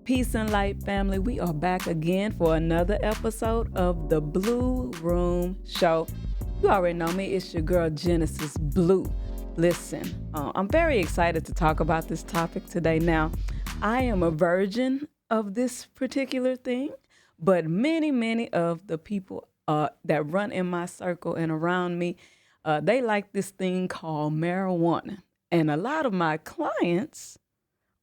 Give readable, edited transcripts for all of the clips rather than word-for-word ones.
Peace and light, family. We are back again for another episode of the Blue Room Show. You already know me. It's your girl, Genesis Blue. Listen, I'm very excited to talk about this topic today. Now, I am a virgin of this particular thing, but many of the people that run in my circle and around me, they like this thing called marijuana. And a lot of my clients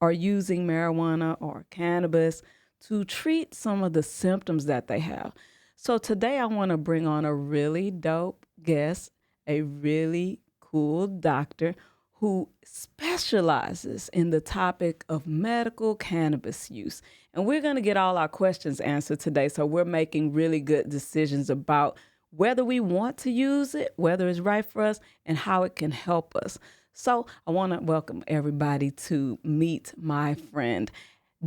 are using marijuana or cannabis to treat some of the symptoms that they have. So today I want to bring on a really dope guest, a really cool doctor who specializes in the topic of medical cannabis use. And we're going to get all our questions answered today. So we're making really good decisions about whether we want to use it, whether it's right for us, and how it can help us. So I want to welcome everybody to meet my friend,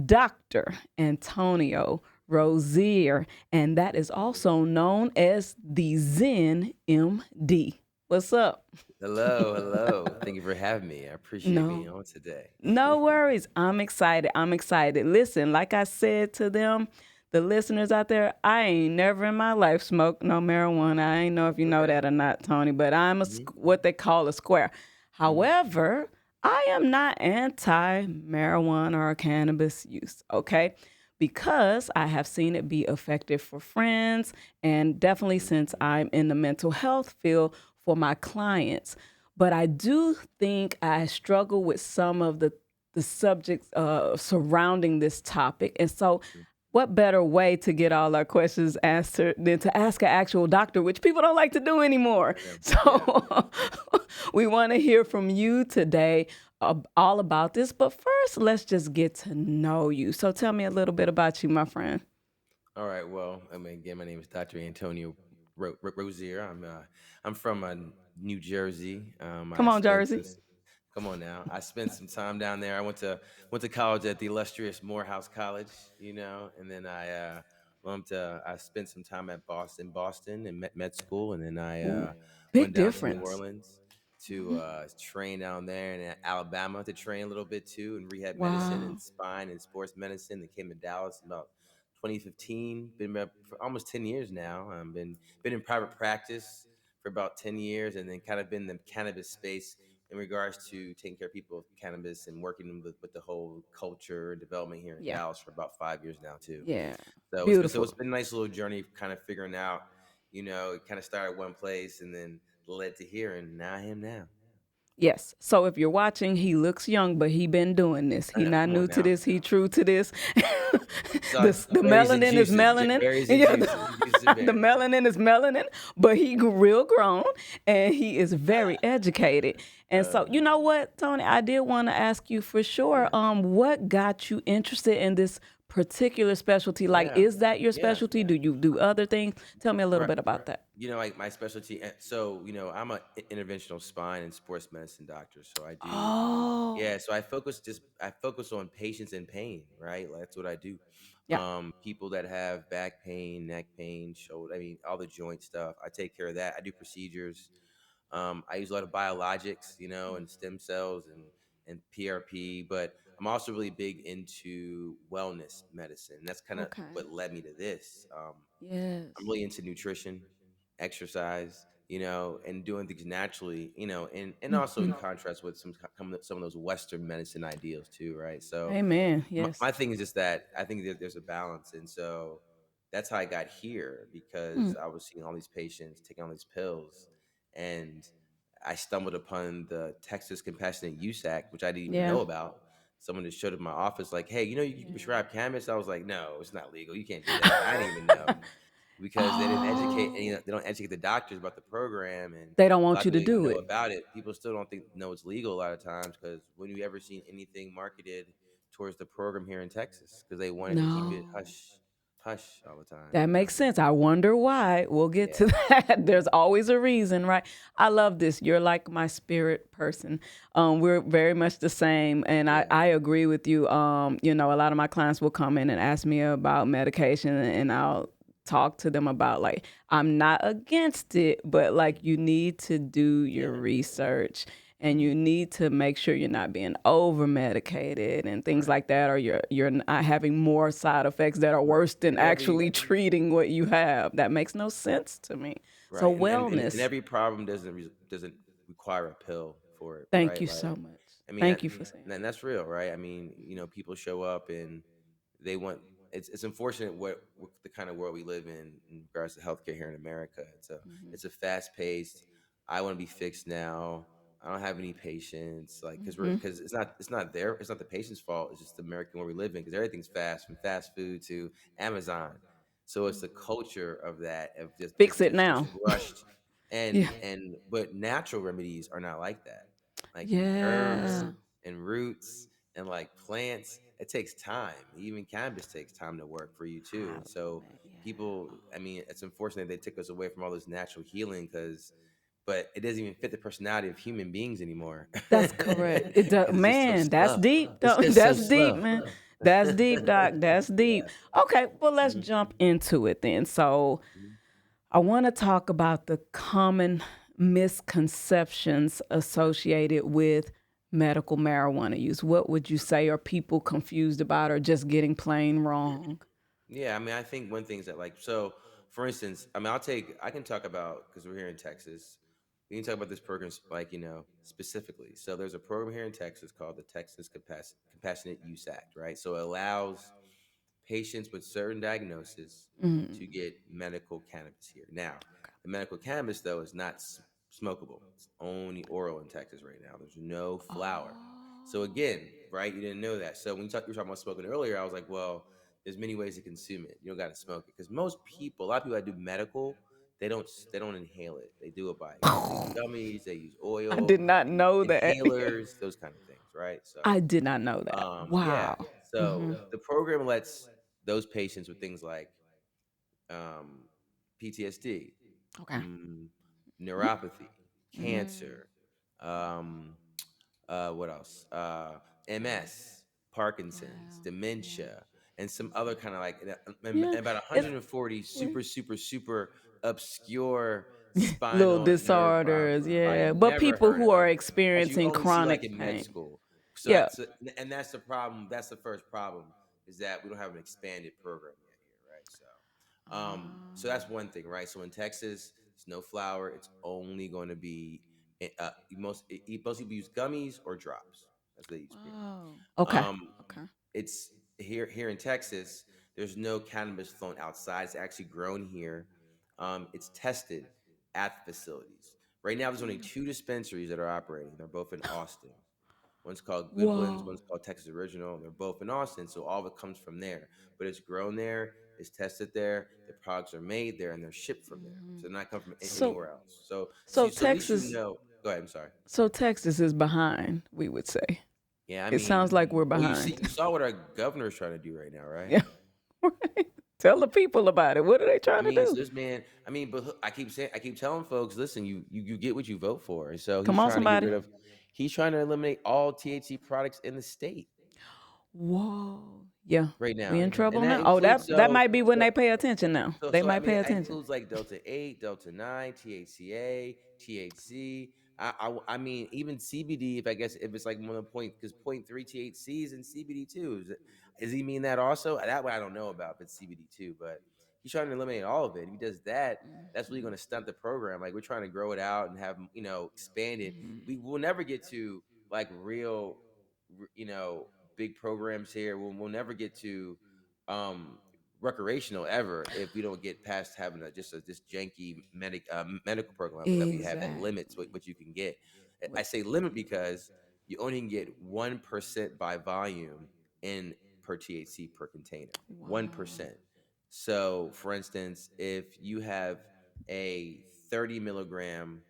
Dr. Antonio Rozier, and that is also known as the Zen MD. What's up? Hello. Thank you for having me. I appreciate being No, on today. no worries. I'm excited. Listen, like I said to them, the listeners out there, I ain't never in my life smoked no marijuana. I ain't know if you know Okay. that or not, Tony, but I'm hmm what they call a square. hmm However, I am not anti-marijuana or cannabis use, okay? Because I have seen it be effective for friends and definitely since I'm in the mental health field for my clients. But I do think I struggle with some of the subjects surrounding this topic. And so what better way to get all our questions answered than to ask an actual doctor, which people don't like to do anymore. I know. Yeah. So we want to hear from you today all about this. But first, let's just get to know you. So tell me a little bit about you, my friend. All right. Well, I mean, again, my name is Dr. Antonio Rozier. I'm from New Jersey. Come I on, spent Jersey. some. Come on now. I spent some time down there. I went to college at the illustrious Morehouse College, and then I spent some time at Boston, and med school, and then I Ooh, went big down to New difference. Orleans to train down there, and at Alabama to train a little bit too in rehab medicine Wow. and spine and sports medicine. Then came to Dallas about 2015. Been there for almost 10 years now. Been in private practice for about 10 years, and then kind of been in the cannabis space in regards to taking care of people with cannabis and working with the whole culture and development here in Yeah. Dallas for about 5 years now too. Yeah. So it's Beautiful. been a nice little journey, kind of figuring out. It kind of started one place and then led to here, and now I am now. Yes. So if you're watching, he looks young, but he been doing this. I He know. not Come new on to now. this. He true to this. So The berries and melanin is juices, melanin. berries and Yeah, juices, juices and the berries. melanin is melanin, but he real grown and he is very educated. And so, Uh, you know what, Tony, I did want to ask you for sure, yeah, what got you interested in this particular specialty? Like, yeah, is that your yeah. specialty? Do you do other things? Tell me a little Right. bit about that. Like my specialty. So I'm a interventional spine and sports medicine doctor. So I do. Yeah. Oh, So I focus on patients in pain. Right. Like, that's what I do. yeah. People that have back pain, neck pain, shoulder. I mean, all the joint stuff. I take care of that. I do procedures. I use a lot of biologics, and stem cells and PRP, but I'm also really big into wellness medicine. That's kind of Okay. what led me to this. I'm Yes. really into nutrition, exercise, and doing things naturally, and also in Mhm. contrast with some of those Western medicine ideals too, right? So Amen. my, Yes. my thing is just that I think that there's a balance, and so that's how I got here Mm. because I was seeing all these patients taking all these pills, and I stumbled upon the Texas Compassionate Use Act, which I didn't even Yeah. know about. Someone just showed up in my office like, "Hey, you can Yeah. prescribe cannabis." I was like, "No, it's not legal. You can't do that." I didn't even know because they didn't educate, and, Oh, they don't educate the doctors about the program, and they don't a want lot of you to people even do know it. about it. People still don't know it's legal a lot of times because when you ever seen anything marketed towards the program here in Texas because they wanted to keep it No. hush hush all the time, That makes sense. I wonder why. We'll get to Yeah, that. There's always a reason, right? I love this. You're like my spirit person. We're very much the same. And I, yeah, I agree with you. A lot of my clients will come in and ask me about medication and I'll talk to them about I'm not against it, but like you need to do your yeah, research. and you need to make sure you're not being over medicated and things Right. like that, or you're not having more side effects that are Right. worse than And every actually treating what you have. That makes no sense to me. So right, and wellness. every problem doesn't require a pill for it, Thank right? you Like, so much. I mean, Thank you for saying and that. that's real, right? I mean, people show up and they want. It's unfortunate what the kind of world we live in regards to healthcare here in America. Mhm. It's a fast paced. I want to be fixed now. I don't have any patience, like Mhm. because it's not the patient's fault. It's just the American world we live in because everything's fast from fast food to Amazon. So it's the culture of that of Fix it just now. rushed Yeah. and but natural remedies are not like that. Like herbs Yeah. and roots and like plants, it takes time. Even cannabis takes time to work for you too. I And so love it. Yeah. people, I mean, it's unfortunate they took us away from all this natural healing because but it doesn't even fit the personality of human beings anymore. That's correct. It does, Because it's just so man. That's slow. deep. It's just so That's deep, slow. man. That's deep, doc. That's deep. Yeah. Okay, well, let's Mhm. jump into it then. So, Mhm. I want to talk about the common misconceptions associated with medical marijuana use. What would you say are people confused about or just getting plain wrong? Yeah, I mean, I think one thing is that, like, so for instance, I mean, I can talk about, because we're here in Texas, we can talk about this program, like, specifically. So there's a program here in Texas called the Texas Compassionate Use Act, right? So it allows patients with certain diagnoses to Mm. get medical cannabis here. Now, the medical cannabis, though, is not smokable. It's only oral in Texas right now. There's no flower. So Oh. again, right? You didn't know that. So when you were talking about smoking earlier, I was like, well, there's many ways to consume it. You don't got to smoke it because most people, a lot of people that do medical, they don't inhale it. They do it by using gummies. They use I oil, did not know that. inhalers, those kind of things, right? I So did not know that. yeah. Wow. So Hmm. the program lets those patients with things like um, PTSD, Okay. mm, neuropathy, Mm. cancer, um, what else? MS, Parkinson's, Wow. Yeah. dementia, and some other kind of like Yeah. about It's 140 yeah. super obscure Little spinal and nerve problems disorders. you probably Yeah. But never people heard who are of that you experiencing only see like chronic in med pain. school. So Yeah. and that's the problem. That's the first problem is that we don't have an expanded program yet here, right? So that's one thing, right? So in Texas, it's no flour. It's only going to be most people use gummies or drops. That's what they use period. Wow. Okay. Um, Okay. it's here in Texas. There's no cannabis flown outside. It's actually grown here. It's tested at the facilities. Right now, there's only two dispensaries that are operating. They're both in Austin. One's called Goodlands, Whoa. one's called Texas Original. And they're both in Austin, so all of it comes from there. But it's grown there, it's tested there, the products are made there, and they're shipped from there. Mhm. So they're not come from So anywhere else. So, so so at least you Texas know. Go ahead. I'm sorry. so Texas is behind, we would say. Yeah, I It sounds mean, like we're well, behind. you saw what our governor's trying to do right now, right? Yeah. Right. Tell the people about it. What are they I trying to mean, do? so this man, I mean, but I keep telling folks, listen, you get what you vote for, and so Come on, somebody. he's trying to eliminate all THC products in the state Whoa. Yeah. right We now, in and trouble that now. Oh, includes that might be when they pay attention now. They I might mean pay it attention. includes like Delta 8, Delta 9, THCA, THC. I mean even CBD. If I guess if it's like one of the point because point three THC is in CBD too. Does he mean that also? That one I don't know about if it's CBD too, but he's trying to eliminate all of it. If he does that, that's really Mhm. going to stunt the program. Like we're trying to grow it out and have expand it. Mhm. We will never get to like real, you know, big programs here. We'll never get to um recreational ever if we don't get past having this janky medical program that we have that limits Exactly. what you can get. I What? say limit because you only can get 1% by volume in per THC per container. Wow. 1%. So for instance, if you have a 30 milligram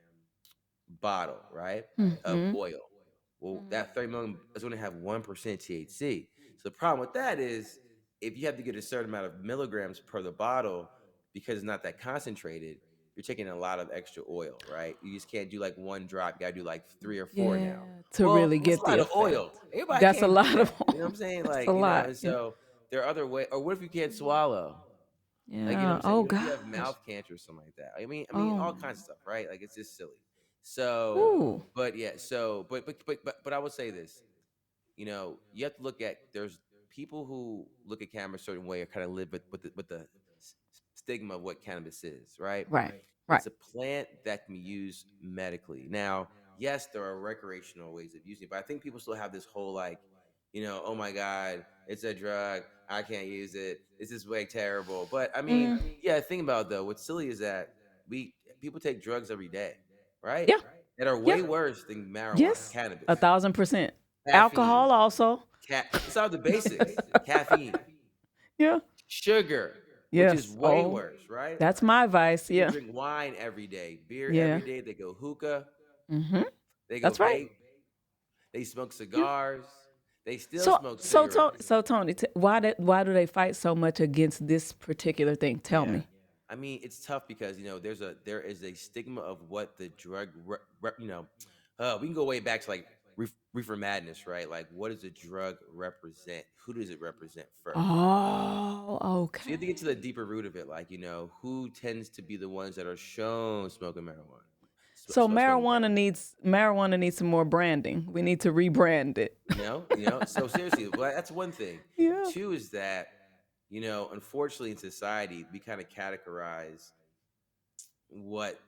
bottle, right, of Mhm. oil. Well, Mhm. that 30 milligram is going to have 1% THC. So the problem with that is if you have to get a certain amount of milligrams per the bottle because it's not that concentrated, you're taking a lot of extra oil, right? You just can't do like one drop. You got to do like three or four now. Yeah, to Well, really that's a get the lot of effect. oil. Everybody That's a can't do lot of that. You know what I'm saying? that's Like, a lot. and Yeah. so there are other ways. Or what if you can't swallow? Like, you know what Yeah. I'm saying? Oh What if you have gosh. mouth cancer or something like that? I mean, Oh all my. kinds of stuff, right? Like, it's just silly. So, Ooh. but yeah, so but I would say this. You have to look at there's people who look at cannabis a certain way or kind of live with the stigma of what cannabis is, right? Right. Right. It's a plant that can be used medically. Now, yes, there are recreational ways of using it, but I think people still have this whole like, oh my God, it's a drug. I can't use it. This is way terrible. But I mean, Mm, yeah, think about it though. What's silly is that we people take drugs every day, right? yeah. That are Yeah. way worse than marijuana, Yes. A cannabis, 1000%. caffeine, Alcohol also. let's start with the basics. Caffeine, Yeah. sugar, which is Yes. way Oh, worse, right? that's my vice. People Yeah. drink wine every day, beer Yeah. every day. They go hookah, Mm-hmm. they go That's right. vape, they smoke Yeah. cigars, they still So, smoke so, so, cigarettes. so, Tony, why do they fight so much against this particular thing? Tell Yeah. me. I mean, it's tough because there is a stigma of what the drug we can go way back to like reefer madness, right? Like, what does a drug represent? Who does it represent first? Oh, So you have to okay. get to the deeper root of it, like who tends to be the ones that are shown smoking marijuana, So smoking marijuana cannabis. needs some more branding. We need to rebrand it. So seriously, well, that's one thing. Yeah. Two is that unfortunately in society we kind of categorize what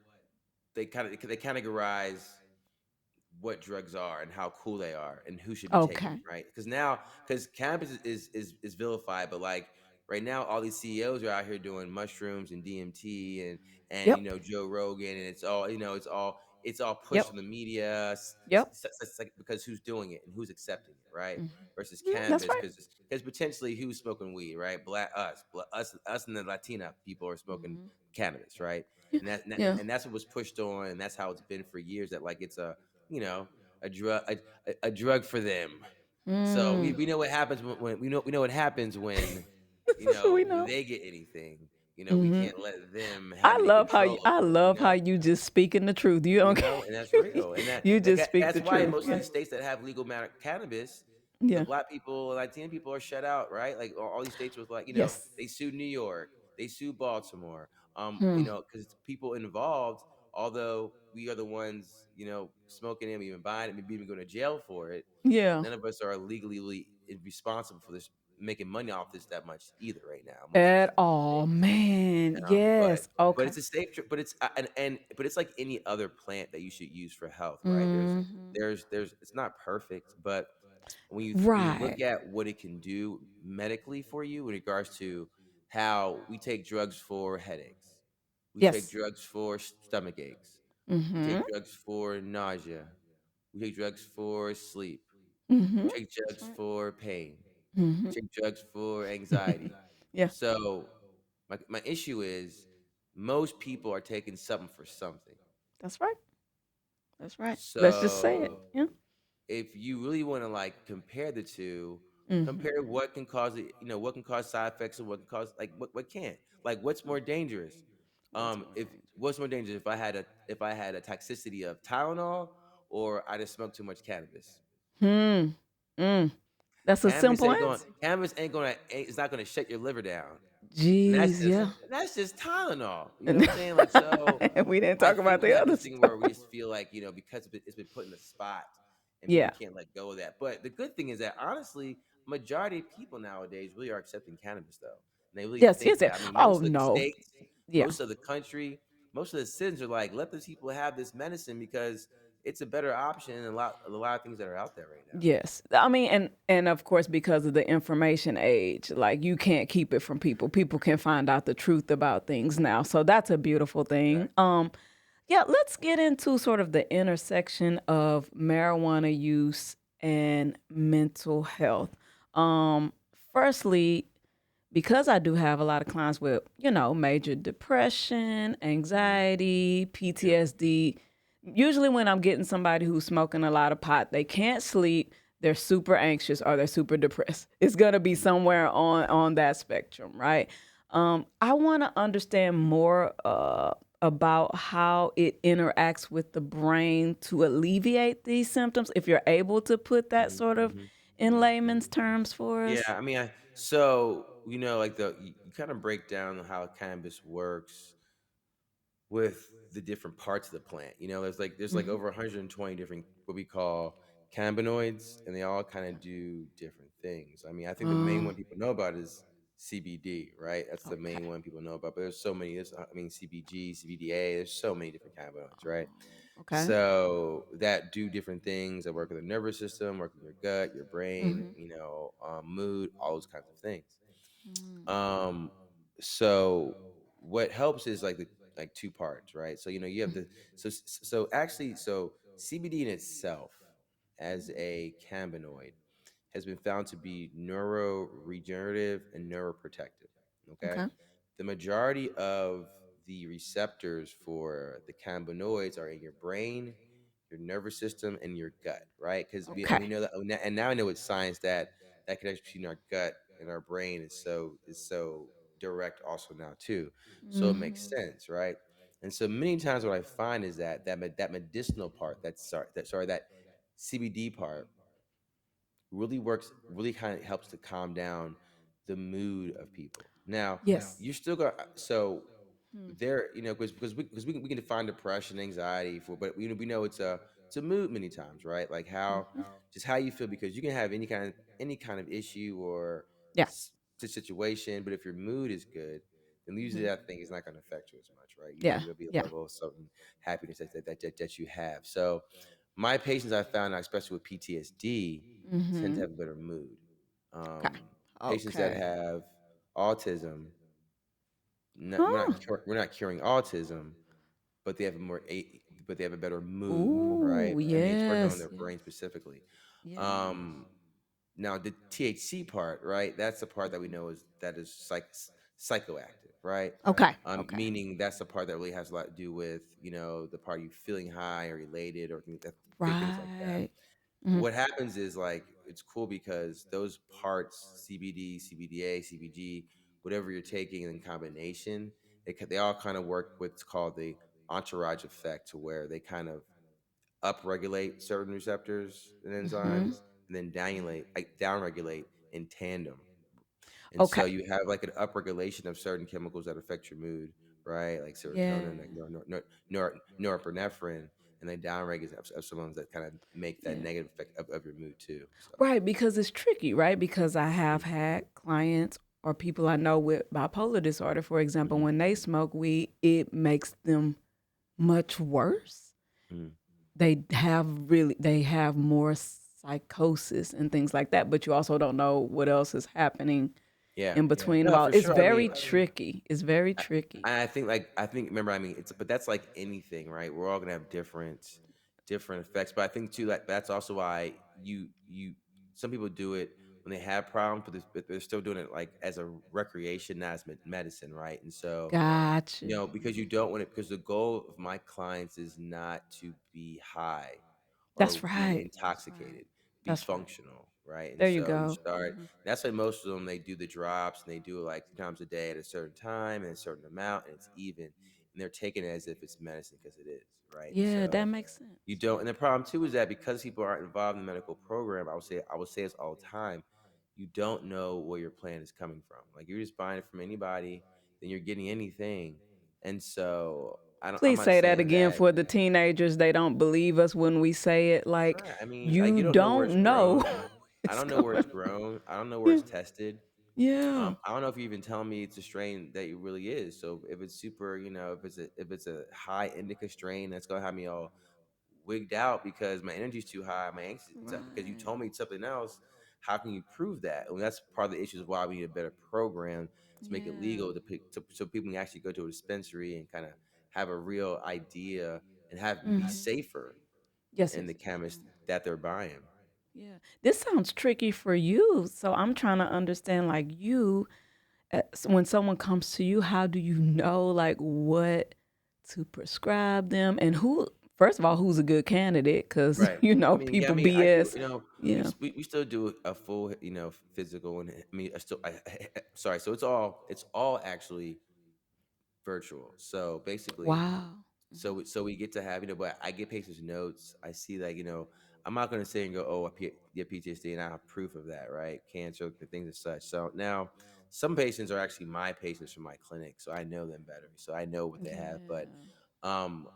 they categorize what drugs are and how cool they are and who should be taking Okay. them, right? Because cannabis is vilified, but like right now, all these CEOs are out here doing mushrooms and DMT and Yep. Joe Rogan, and it's all pushed Yep. on the media Yep. like, because who's doing it and who's accepting it, right? Mhm. Versus Yeah, that's cannabis, right. because potentially who's smoking weed, right? Us, and the Latina people are smoking Mhm. cannabis, right? Yeah. And Yeah. that's what was pushed on, and that's how it's been for years. That like it's you know a drug a drug for them. So we, Mm. we know what happens when we know what happens when We know. they get anything. We Mhm. can't let them have any control I over it. love how you just speaking the truth. You don't And that's real. And you just speak that's the why in truth. most of Yeah. these states that have legal cannabis, the Yeah. black people, Latino people are shut out, right? Like all these states with like, Yes. they sued New York, they sued Baltimore, Hmm. because people involved, although we are the ones, smoking it, even buying it, maybe even going to jail for it, Yeah. none of us are legally responsible for this, making money off this that much either right now, most of the At states. all, man. But Yes. Okay. it's a safe but it's but it's like any other plant that you should use for health, right? Mhm. There's it's not perfect, but when you look Right. at what it can do medically for you in regards to how we take drugs for headaches, we take Yes. drugs for stomach aches, we Mhm. take drugs for nausea, we take drugs for sleep, Mhm. we take That's drugs right. for pain, we Mhm. take drugs for anxiety. Yeah. So my issue is most people are taking something for something. That's right. That's right. Let's just say it. So Yeah. if you really want to like compare the two, compare Mhm. what can cause it, what can cause side effects and what can cause like what can't. Like what's more dangerous? What's more If dangerous? What's more dangerous if I had a toxicity of Tylenol or I just smoked too much cannabis? Hmm. Mm. That's a simple answer. Cannabis it's not gonna shut your liver down. And Jeez, yeah. that's just Tylenol. You know And what I'm saying? Like, so we didn't I talk about think we the have other this thing where stuff. we just feel like, because it's been put in the spot and people Yeah. can't let go of that. But the good thing is that honestly, majority of people nowadays really are accepting cannabis though. And they really Yes, think yes, yes. that. I mean, Oh most of the no. states, Yeah. most of the country, most of the citizens are like, let these people have this medicine because it's a better option than a lot of things that are out there right now. Yes. I mean, and of course because of the information age, like you can't keep it from people. People can find out the truth about things now. So that's a beautiful thing. Exactly. Yeah, let's get into sort of the intersection of marijuana use and mental health. Um Firstly, because I do have a lot of clients with, major depression, Mhm. anxiety, Yeah. PTSD, usually when I'm getting somebody who's smoking a lot of pot, they can't sleep, they're super anxious or they're super depressed. It's going to be somewhere on that spectrum, right? I want to understand more about how it interacts with the brain to alleviate these symptoms. If you're able to put that Mhm. sort of Mhm. in layman's terms for Yeah, us. I mean, so like you kind of break down how cannabis works. with the different parts of the plant. There's like Hmm. over 120 different what we call cannabinoids, and they all kind of do different things. I mean, I think the main Oh, one people know about is CBD, right? That's the main okay. one people know about. But there's so many. I mean, CBG, CBDA. There's so many different cannabinoids, right? Oh, okay. So that do different things. That work with the nervous system, work with your gut, your brain, Hmm. mood, all those kinds of things. Mm. Um, so what helps is like two parts, right? So you have Mhm. so CBD in itself as a cannabinoid has been found to be neuroregenerative and neuroprotective. Okay. Okay. The majority of the receptors for the cannabinoids are in your brain, your nervous system, and your gut, right? And we Okay. know that, and now I know with science that connection between our gut and our brain is so direct also now too. So it makes Hmm. sense, right? And so many times what I find is that medicinal part, that CBD part really works, really kind of helps to calm down the mood of people. Now, Yes. you're still going so Hmm. there, because we can define depression, anxiety for, but we know it's a mood many times, right? Like how Mhm. just how you feel, because you can have any kind of issue or Yeah. s- situation, but if your mood is good, then usually Hmm. that thing is not going to affect you as much, right? Usually Yeah. there'll be a Yeah. level of certain happiness that you have. So my patients I found out, especially with PTSD, tend to Hmm. have a better mood. Okay. Patients that Okay. have autism, Huh. we're not curing autism, but but they have a better mood, right? Ooh, I mean, it's working on yes, their yes, brain specifically. yes. Um, Now the THC part, right? That's the part that we know is psychoactive, right? Okay, okay. Meaning that's the part that really has a lot to do with the part of you feeling high or elated or things like that. Right. Hmm. What happens is, like, it's cool because those parts, CBD, CBDA, CBG, whatever you're taking in combination, they all kind of work what's called the entourage effect, to where they kind of upregulate certain receptors and Hmm. enzymes, and then downregulate in tandem. And so Okay. you have like an upregulation of certain chemicals that affect your mood, right? Like Yeah. serotonin, like norepinephrine, and then downregulation of some ones that kind of make that Yeah. negative effect of your mood too. So Right, because it's tricky, right? Because I have mm, had clients or people I know with bipolar disorder, for example, mhm, when they smoke weed, it makes them much worse. mhm. They have more psychosis and things like that, but you also don't know what else is happening Yeah, in between them no, all. for It's sure. I very mean, tricky. It's very I, tricky. I think remember, I mean, but that's like anything, right? We're all gonna have different effects. But I think too, that that's also why you some people do it when they have problems, but they're still doing it like as a recreation, not as medicine, right? And so Gotcha. because you don't want it, because the goal of my clients is not to be high or That's be right. That's right. intoxicated, be That's right. functional, right? And There you so you go. start. Hmm. That's why most of them, they do the drops, and they do it like 2 times a day at a certain time and a certain amount, and it's even, and they're taking it as if it's medicine, because it is, right? And Yeah, that so makes you sense. don't. And the problem too is that because people aren't involved in the medical program, I would say this all the time. You don't know where your plan is coming from. Like, you're just buying it from anybody, then you're getting anything. And so I'm Please not say that saying again that. for the teenagers. They don't believe us when we say it. Like, Right. I mean, like, you you don't know where it's don't know grown. I it's don't know where it's coming. grown. I don't know where Yeah. it's tested. Yeah. I don't know if you're even telling me it's a strain that it really is. So if it's super, if it's a high indica strain, that's gonna have me all wigged out because my energy's too high, my anxiety is up, because you Right. told me something else. How can you prove that? And that's part of the issues why we need a better program to make it Yeah. legal, so people can actually go to a dispensary and kind of have a real idea and have be Hmm. safer Yes, in yes, the yes. chemist that they're buying. Yeah. This sounds tricky for you. So I'm trying to understand, like, when someone comes to you, how do you know, like, what to prescribe them and first of all, who's a good candidate? Because, Right. I mean, yeah. I people mean, I do. BS. We Yeah. we still do a full, physical, and I mean, I still. Sorry. So it's all actually virtual. So basically, Wow. Hmm. so we get to have, but I get patients notes. I see, like, I'm not going to say and go, oh, you have PTSD, and I have proof of that, right? Cancer, the things and such. So now, some patients are actually my patients from my clinic, so I know them better, so I know what they have. But Yeah. Um,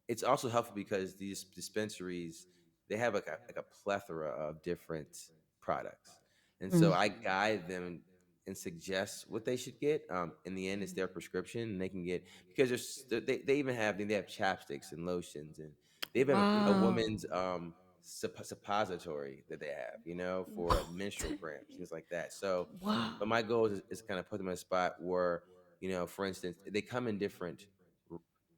it's also helpful because these dispensaries, they have like a plethora of different products, and so I Mm. guide them and suggest what they should get. In the end, it's their prescription, and they can get, because they even have, they have chapsticks and lotions, and they even have a Wow. woman's suppository that they have, for menstrual cramps, things like that. So, Wow. but my goal is kind of put them in a spot where, for instance, they come in different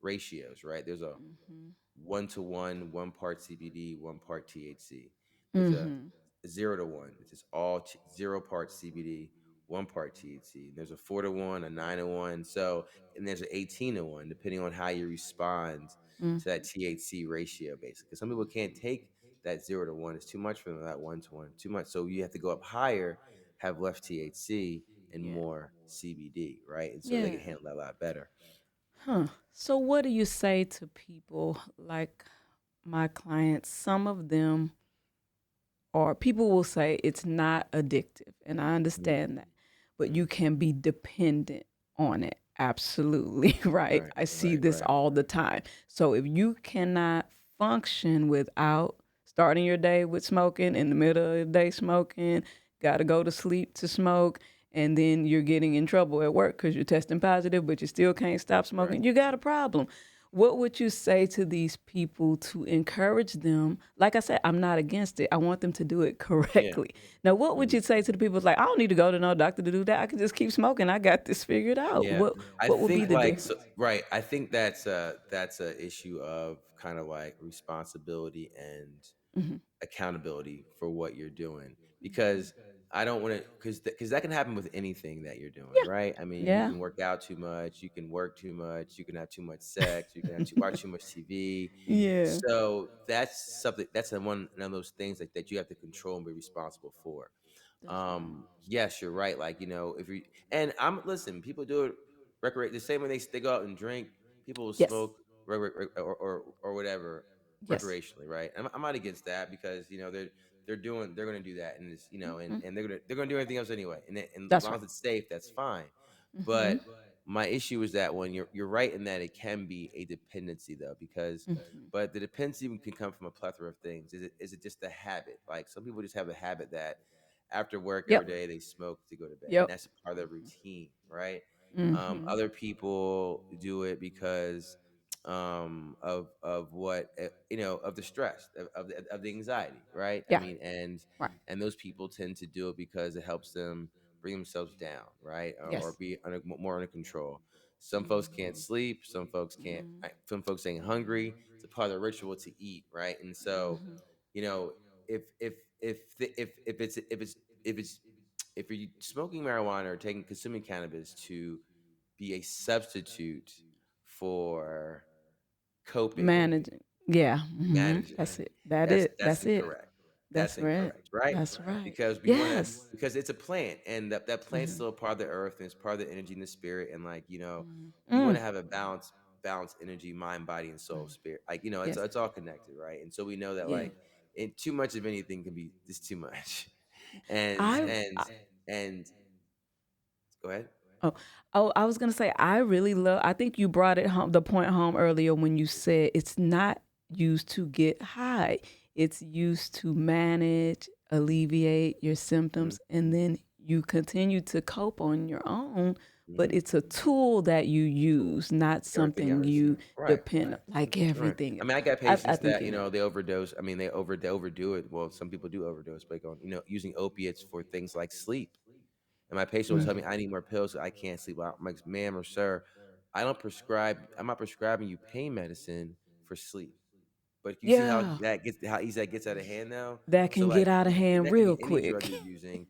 ratios, right? There's a Mhm. 1-to-1, 1 part CBD, 1 part THC. There's a Mhm. 0-to-1, which is all 0 part CBD, 1 part THC. There's a 4-to-1, a 9-to-1. So, and there's an 18-to-1, depending on how you respond to that Mhm. THC ratio, basically. Because some people can't take that 0-to-1. It's too much for them, that 1-to-1, too much. So you have to go up higher, have less THC and Yeah. more CBD, right? And so they can Yeah. handle that a lot better. Huh. So what do you say to people like my clients? Some of them, or people will say it's not addictive, and I Mhm. understand that, but Mhm. you can be dependent on it. Absolutely, right? Right, I see right, this right. all the time. So if you cannot function without starting your day with smoking, in the middle of the day smoking, got to go to sleep to smoke, and then you're getting in trouble at work because you're testing positive, but you still can't stop Right. smoking, you got a problem. What would you say to these people to encourage them? Like I said, I'm not against it. I want them to do it Yeah. correctly. Now, what would Mhm. you say to the people like, I don't need to go to no doctor to do that. I can just keep smoking. I got this figured out. Yeah. I What would be think the like, so difference? right. I think that's a issue of kind of like responsibility and Hmm. accountability for what you're doing, because I don't want to, because that can happen with anything that you're doing, Yeah. right? I mean, you Yeah. can work out too much, you can work too much, you can have too much sex, you can watch too much TV. Yeah. So that's something, that's one of those things that you have to control and be responsible for. That's right. Yes, you're right. Like, if you, and I'm, listen, people do it recreate the same way they go out and drink. People will Yes. smoke or whatever Yes. recreationally, right? I'm not against that, because they're going to do that, and it's, Hmm. and they're going to do anything else anyway, and as That's long right. as it's safe, that's fine. Hmm. But my issue is that when you're right in that it can be a dependency, though, because, Hmm. but the dependency can come from a plethora of things. Is it just a habit? Like, some people just have a habit that after work every Yep. day they smoke to go to bed, and Yep. that's a part of their routine, right? Hmm. Other people do it because of what, of the stress, of the anxiety, right? I Yeah. mean, Right. and those people tend to do it because it helps them bring themselves down, right? Or Yes. be more under control. Some folks can't Hmm. sleep, some folks can't, Hmm. some folks ain't hungry. It's a part of the ritual to eat, right? And so, Hmm. you know if if you're smoking marijuana or consuming cannabis to be a substitute for coping, Managing. Yeah. Hmm. managing, That's it. That that's it. that's That's it. incorrect. That's That's right. incorrect, right? That's right. Because we want to, Yes. because it's a plant, and that plant's Hmm. still a part of the earth, and it's part of the energy and the spirit, and like, you want Mm. to have a balanced energy, mind, body, and soul, Mm. spirit. Like, it's Yes. it's all connected, right? And so we know that, Yeah. like, too much of anything can be just too much. and I, and and go ahead. oh, oh, I was gonna say I really love. I think you brought it home, the point home earlier when you said it's not used to get high. It's used to manage, alleviate your Mhm, symptoms, and then you continue to cope on your own. But mhm. it's a tool that you Tool, use, not everything something else, you right? depend on, like Right. everything I else. mean, I got I patients think that, you're right. they overdose. I mean, they overdo it. Well, some people do overdose, like, on, using opiates for things like sleep. And my patient will tell me, Mm. I need more pills, I can't sleep. I'm like, ma'am or sir, I'm not prescribing you pain medicine for sleep. But you see Yeah, how easy that gets out of hand now. that So, can like, get out of hand that can real be any drug quick. you're using.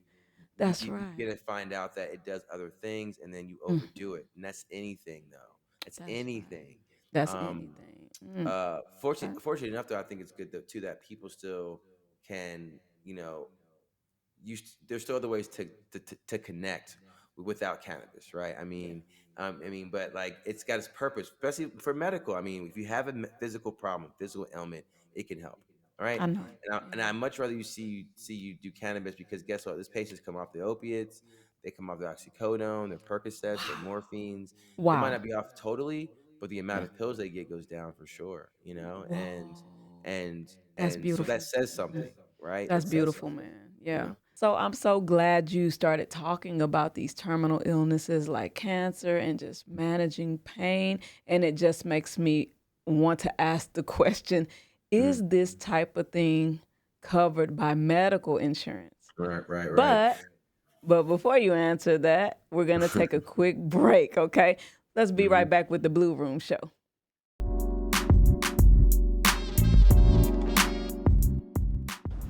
You, That's you you right. get to find out that it does other things, and then you overdo Mhm. it, and that's anything, though. That's That's right. anything. That's Um, anything. Mm. Okay. fortunately enough, though, I think it's good, though, too, that people still can, there's still other ways to connect without cannabis, right? Yeah. But like, it's got its purpose, especially for medical. I mean, if you have a physical problem, physical ailment, it can help. All right. I know. And I much rather you do cannabis, because guess what? This patients come off the opiates, they come off their oxycodone, their Percocets, their Wow. morphines. They might Wow. not be off totally, but the amount Yeah. of pills they get goes down for sure, you know, Whoa. and That's and so that beautiful. says Mhm. something, right? That's That says beautiful, something, man. you Yeah. know. So I'm so glad you started talking about these terminal illnesses like cancer and just managing pain. And it just makes me want to ask the question, Mhm. is this type of thing covered by medical insurance? Right, right, right. But but before you answer that, we're gonna take a quick break, okay? Let's be right Hmm. back with the Blue Room Show.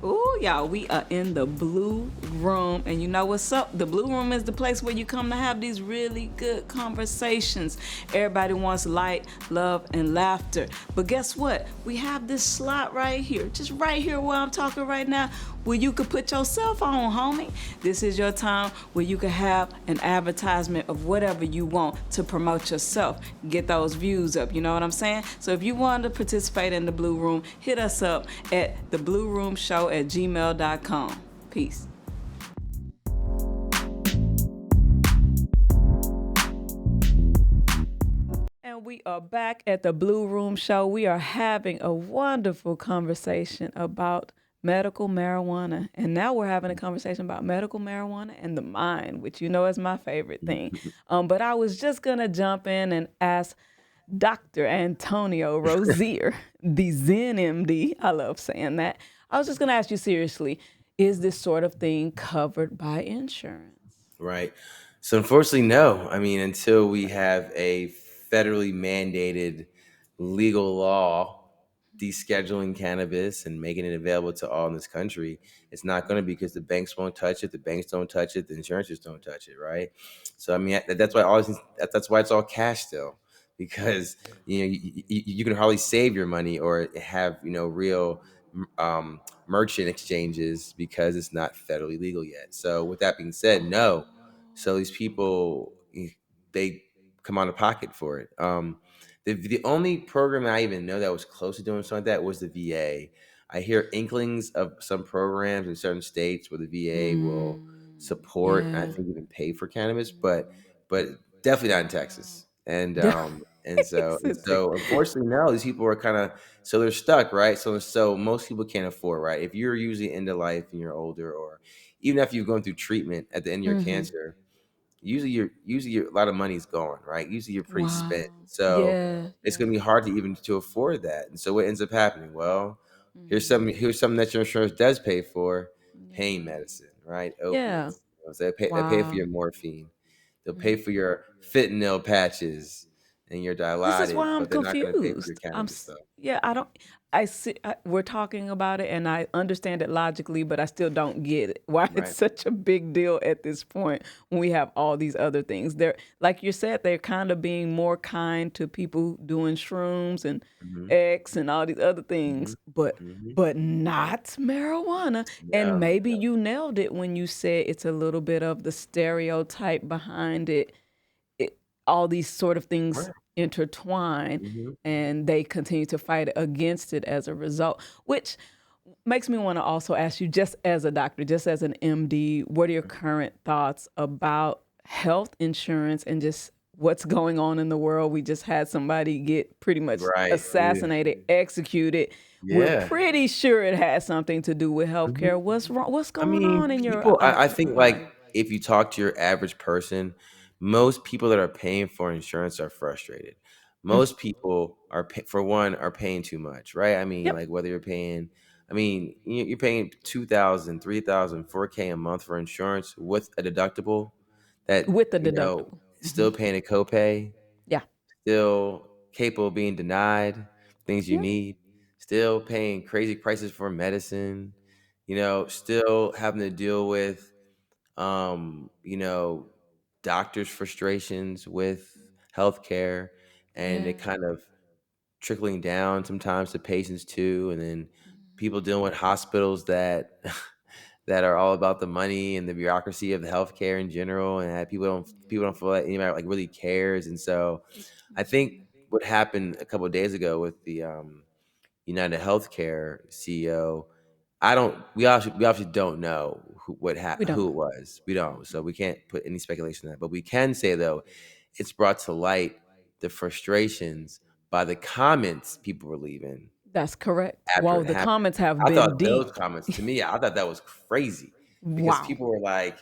Ooh, y'all, we are in the Blue Room. And you know what's up? The Blue Room is the place where you come to have these really good conversations. Everybody wants light, love, and laughter. But guess what? We have this slot right here, just right here where I'm talking right now, where you could put your cell phone, homie. This is your time where you could have an advertisement of whatever you want to promote yourself, get those views up, you know what I'm saying? So if you want to participate in the Blue Room, hit us up at theblueroomshow@gmail.com. Peace. And we are back at the Blue Room Show. We are having a wonderful conversation about medical marijuana. And now we're having a conversation about medical marijuana and the mind, which you know is my favorite thing. But I was just going to jump in and ask Dr. Antonio Rozier, the Zen MD. I love saying that. I was just going to ask you seriously, is this sort of thing covered by insurance? Right. So unfortunately, no. I mean, until we have a federally mandated legal law descheduling cannabis and making it available to all in this country, it's not going to be, because the banks won't touch it, the banks don't touch it, the insurances don't touch it, right? So I mean, that's why that's why it's all cash still, because you can hardly save your money or have real merchant exchanges because it's not federally legal yet. So with that being said, no. So these people, they come out of pocket for it. The only program I even know that was close to doing something like that was the VA. I hear inklings of some programs in certain states where the VA will support and I Yeah. think even pay for cannabis, but definitely not in Texas. And so unfortunately, no, these people are kind of, so they're stuck, right? So most people can't afford, right? If you're usually into life and you're older, or even after you've gone through treatment at the end of your Mm-hmm. cancer, usually a lot of money's gone, right? Usually you're pretty spent. Wow. So Yeah, it's yeah. going to be hard to even to afford that. And so what ends up happening? Well, here's something that your insurance does pay for: pain Yeah. medicine, right? Yeah. Opiates. So they pay for Wow. your morphine. They'll pay for your fentanyl patches and your This is why Dilaudid, I'm but they're not going to pay for your confused. cannabis stuff. Yeah, I don't. I see. We're talking about it, and I understand it logically, but I still don't get it. Why it's Right. such a big deal at this point when we have all these other things. They're like you said, they're kind of being more kind to people doing shrooms and Hmm. X and all these other Hmm. things, but Hmm. not marijuana. And No. maybe you nailed it when you said it's a little bit of the stereotype behind it, all these sort of things Right. intertwine, Hmm. and they continue to fight against it as a result, which makes me want to also ask you, just as a doctor, just as an MD, what are your current thoughts about health insurance and just what's going on in the world? We just had somebody get pretty much Right. Yeah. assassinated, executed. We're Yeah. pretty sure it has something to do with Mhm. healthcare. What's wrong? What's I going mean, on in your people, I think, like, if you talk to your average person, most people that are paying for insurance are frustrated. Mm, Most people for one, are paying too much, right? I mean, yep, like, whether you're paying, I mean, you're paying 2,000, 3,000, 4K a month for insurance with a deductible that, with the deductible. still paying a copay, Yeah. still capable of being denied things you Yeah. need, still paying crazy prices for medicine, still having to deal with, you know, doctors' frustrations with healthcare, and Yeah. it kind of trickling down sometimes to patients too, and then people dealing with hospitals that that are all about the money and the bureaucracy of the healthcare in general, and that people don't feel like anybody like really cares. And so I think what happened a couple of days ago with the United Healthcare CEO, I don't. We obviously don't know We don't who know. it was. We don't, so we can't put any speculation on that. But we can say, though, it's brought to light the frustrations by the comments people were leaving That's correct. after Whoa, it the happened. comments have I been thought those deep. comments, to me, I thought that was crazy because Wow. people were like,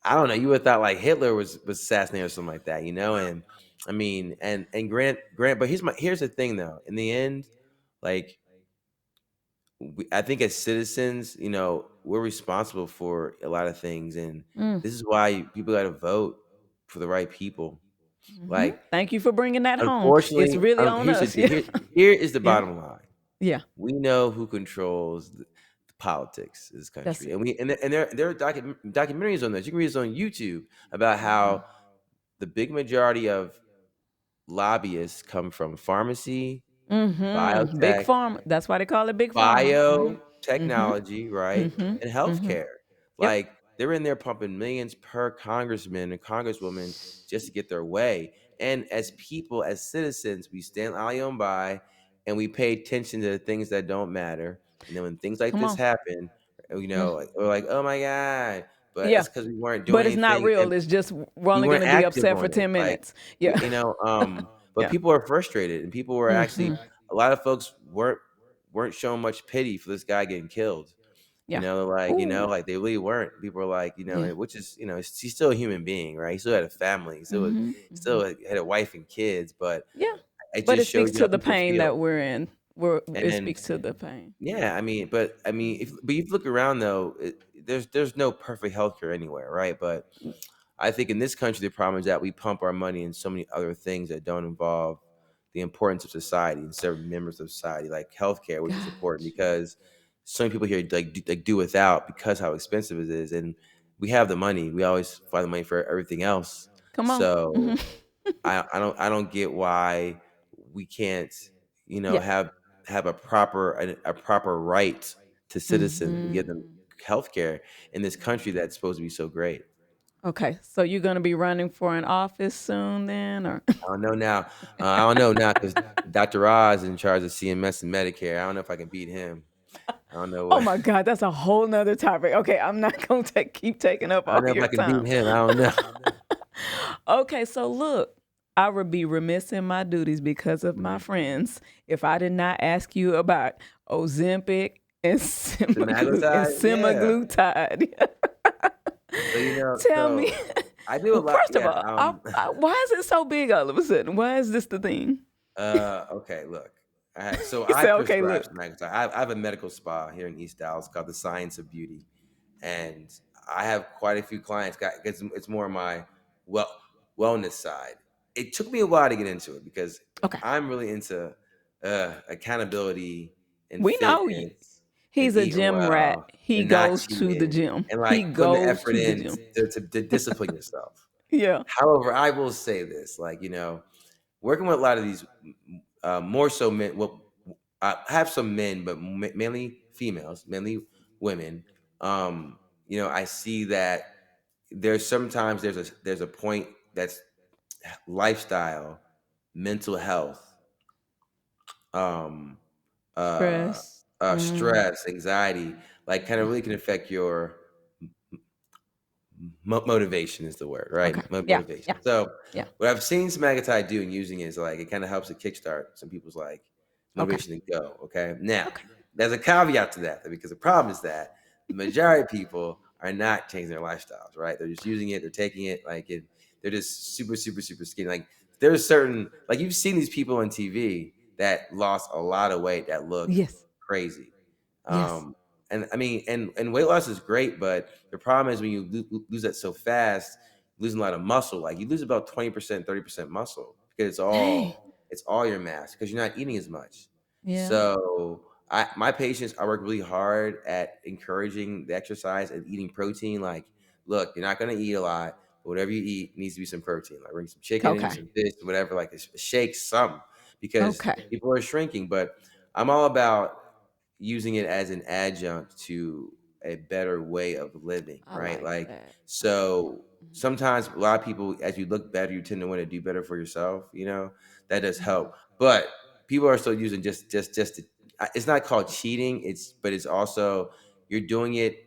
I don't know, you would have thought like Hitler was assassinated or something like that, And I mean, and Grant, but here's the thing though. In the end, like I think as citizens, we're responsible for a lot of things, and Mm. this is why people got to vote for the right people. Like, Thank you for bringing that home. It's unfortunately, really on here's the us. Yeah. here is the Yeah. bottom line. Yeah. We know who controls the politics of this That's country, it. and there are documentaries on this. You can read this on YouTube about how the big majority of lobbyists come from pharmacy, Big biotech, pharma. That's why they call it big pharma. Mm-hmm. biotechnology, right? Mm-hmm. And Mm-hmm. healthcare. Yep. Like they're in there pumping millions per congressman and congresswoman just to get their way. And as people, as citizens, we stand eye on by and we pay attention to the things that don't matter. And then when things like Come this on. happen, Mm. we're like, oh my God. But Yeah. it's because we weren't But doing it's not anything. real. It's just we're We only going weren't to be active upset for on it. 10 Like, minutes. Yeah. but Yeah. people are frustrated, and people were actually Mm-hmm. a lot of folks weren't showing much pity for this guy getting killed. Yeah. Like Ooh. like they really weren't. People were like, Yeah. which is, he's still a human being, right? He still had a family. He Mm-hmm. Mm-hmm. still had a wife and kids, but Yeah. it But it just shows speaks you how to the people pain feel. that we're in. It And speaks to the pain. yeah, if you look around though, there's no perfect healthcare anywhere, right? But I think in this country, the problem is that we pump our money in so many other things that don't involve the importance of society and certain members of society, like healthcare, which is important Gotcha. because so many people here do without because how expensive it is, and we have the money. We always find the money for everything else. Come on. So Mm-hmm. I don't get why we can't Yeah. have a proper right to citizens and give them Mm-hmm. health care in this country that's supposed to be so great. Okay. So you're going to be running for an office soon then? Or? I don't know now because Dr. Oz is in charge of CMS and Medicare. I don't know if I can beat him. I don't know Oh what. my God, that's a whole nother topic. Okay, I'm not gonna keep taking up I don't all know if your I can beat time. him. I don't know. Okay, so look, I would be remiss in my duties because of my Mhm. friends if I did not ask you about Ozempic and Semaglutide, yeah. semaglutide. So Tell me, I do a well, lot. first of Yeah. all, why is it so big all of a sudden? Why is this the thing? Okay. Look. So You I say, okay, prescribe look, semaglutide. I have a medical spa here in East Dallas called the Science of Beauty, and I have quite a few clients. It's more my well wellness side. It took me a while to get into it because okay, I'm really into accountability and we know fitness and he's a eating gym rat. well He and not goes to the cheating gym. and He like putting the goes effort to the in gym. to discipline yourself. Yeah. However, I will say this, like, working with a lot of these, more so men. Well, I have some men, but mainly females, mainly women. I see that there's a point that's lifestyle, mental health, um, uh, Stress. Mm. stress, anxiety, like kind of really can affect your motivation is the word, Okay. right? Yeah. Motivation. Yeah. So Yeah. what I've seen Semaglutide do in using it is like it kind of helps to kickstart some people's like Okay. motivation to go. Okay. Now Okay. there's a caveat to that because the problem is that the majority of people are not changing their lifestyles, right? They're just using it, they're taking it like it, they're just super, super, super skinny. Like there's certain like you've seen these people on TV that lost a lot of weight that look Yes. crazy. Yes. Um, and I mean, and weight loss is great, but the problem is when you lose that so fast, losing a lot of muscle. Like you lose about 20%, 30% muscle because Dang. it's all your mass because you're not eating as much. Yeah. So my patients, I work really hard at encouraging the exercise and eating protein. Like, look, you're not gonna eat a lot, but whatever you eat needs to be some protein. Like bring some chicken, Okay. some fish, whatever, like a shake, some because Okay. people are shrinking. But I'm all about using it as an adjunct to a better way of living, I right? like Like, that. I like that. so sometimes a lot of people, as you look better, you tend to want to do better for yourself. That does help. But people are still using just to, it's not called cheating. But it's also you're doing it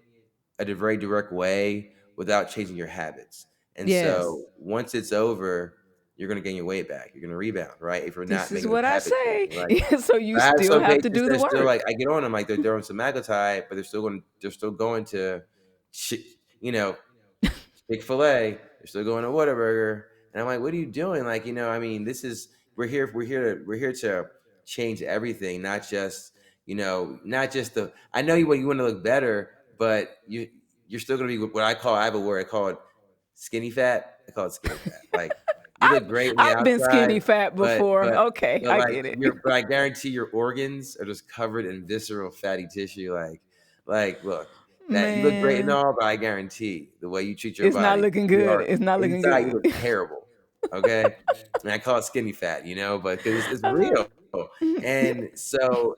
a very direct way without changing your habits. And Yes. so once it's over, you're going to gain your weight back. You're going to rebound, right? If you're This not is making those what I habit say. changes, right? So you I have still some have to patients do that the are still work. like, I get on them like they're doing semaglutide, but they're still going to, you know, Chick-fil-A, they're still going to Whataburger. And I'm like, what are you doing? Like, I mean, this is we're here to change everything, not just the I know you want to look better, but you're still gonna be what I have a word, I call it skinny fat. I call it skinny fat. Like you look great on the I've been outside, skinny fat but before. but Okay, but I like get it. but I guarantee your organs are just covered in visceral fatty tissue. Like look, that you look great and Man, all, but I guarantee the way you treat your it's not body, looking you good. are It's not looking inside. You good. look terrible. Okay, and I call it skinny fat, but because it's I love real. And so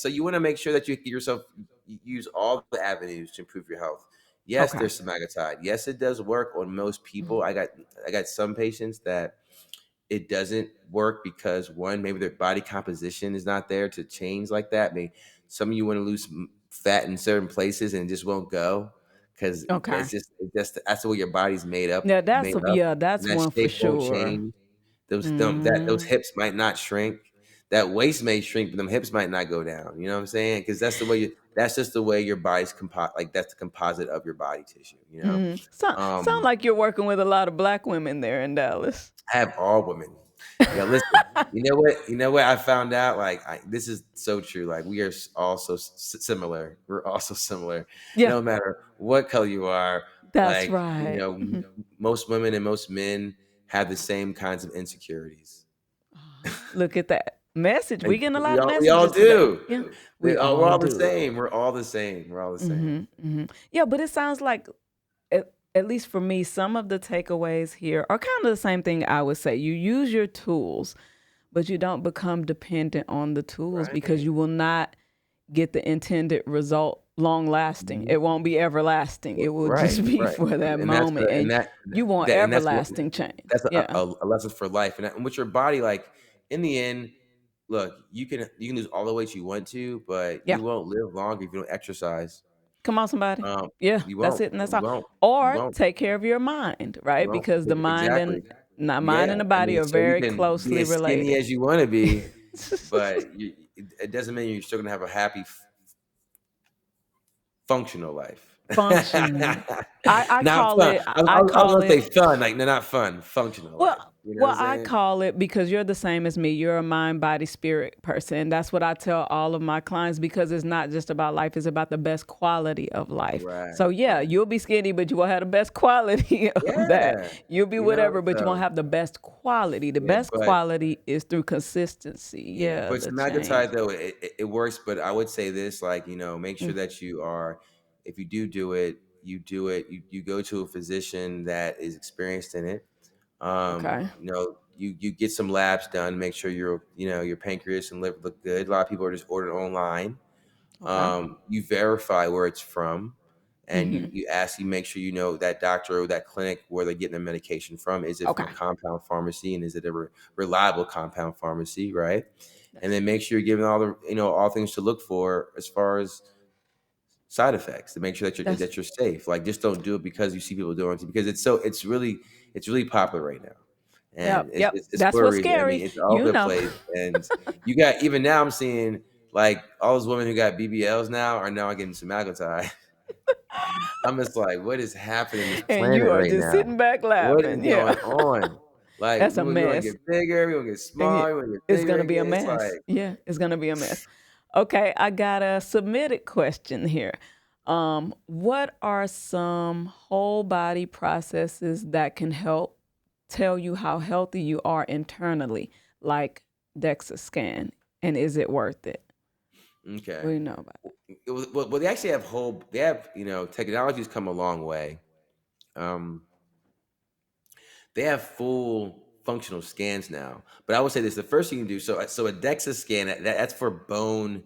you want to make sure that you yourself use all the avenues to improve your health. Yes, Okay. there's semaglutide. Yes, it does work on most people. I got some patients that it doesn't work because one, maybe their body composition is not there to change like that. Maybe some of you want to lose fat in certain places and it just won't go because Okay. that's the way your body's made up, Yeah, and that's that one for shape won't sure. change. Those Mm, hips might not shrink. That waist may shrink, but them hips might not go down. You know what I'm saying? Because that's just the way your body's like that's the composite of your body tissue. sound Um, like you're working with a lot of black women there in Dallas. I have all women. Yeah, listen. You know what? You know what I found out? Like, this is so true. Like, we are all so similar. We're all so similar. Yeah, No matter what color you are, that's like, right. Mhm. most women and most men have the same kinds of insecurities. Look at that message. Like, We getting a lot we of all messages today. do. Yeah, we We're all all the do. same. We're all the same. We're all the same. Yeah, but it sounds like, at least for me, some of the takeaways here are kind of the same thing I would say. You use your tools, but you don't become dependent on the tools because Right. you will not get the intended result long lasting. Mhm. It won't be everlasting. It will Right. just be Right. for that And that's moment. And you want and that's what everlasting change. that's Yeah. a lesson for life. And with your body, like in the end, look, you can lose all the weight you want to, but Yeah. you won't live longer if you don't exercise. Come on, somebody. Um, Yeah, you that's won't. it, and that's You all. won't. You Or won't. take care of your mind, You right? won't. Because the mind Exactly. and not mind Yeah. and the I body mean, are so you very can be closely as skinny related. as you want to be, but it doesn't mean you're still gonna have a happy, functional life. Functioning. I Not call fun. it. I I was call gonna say it. fun, like no, not fun. Functional life. Well, You know what I'm well, I saying? call it, because you're the same as me. You're a mind, body, spirit person. That's what I tell all of my clients, because it's not just about life, it's about the best quality of life. Right. So yeah, Right. you'll be skinny, but you won't have the best quality of that. Yeah. You'll be You know. whatever, but you won't So have the best quality. The yeah, best but quality is through consistency. yeah, Yeah, but the change. semaglutide though it works. But I would say this, like make sure Mm, that if you do it, you do it. You go to a physician that is experienced in it. okay. You get some labs done. Make sure your pancreas and liver look good. A lot of people are just ordering online. Okay. You verify where it's from, and you Hmm. you ask you make sure you know that doctor or that clinic where they're getting their medication from. Is it from Okay. a compound pharmacy, and is it a reliable compound pharmacy, right? And That's then make sure you're giving all things to look for as far as side effects to make sure that that's you're safe. Like just don't do it because you see people doing it because it's really popular right now, and yep, it's yep. it's, it's That's what's worried. I scary. mean, it's all You over the know. place, and you got even now I'm seeing like all those women who got BBLs now are now getting semaglutide. I'm just like, what is happening in this And you planet are right just now? sitting back What is laughing. Yeah. going on? Like That's a we want to mess. get bigger, we want to get And smaller, we want to get it's bigger gonna be a again. It's mess. like, Yeah, it's gonna be a mess. Okay, I got a submitted question here. What are some whole body processes that can help tell you how healthy you are internally, like DEXA scan, and is it worth it? What okay. do you know about that? Well, they actually have technology's come a long way. Um, they have full functional scans now. But I would say this: the first thing you do, so a DEXA scan that's for bone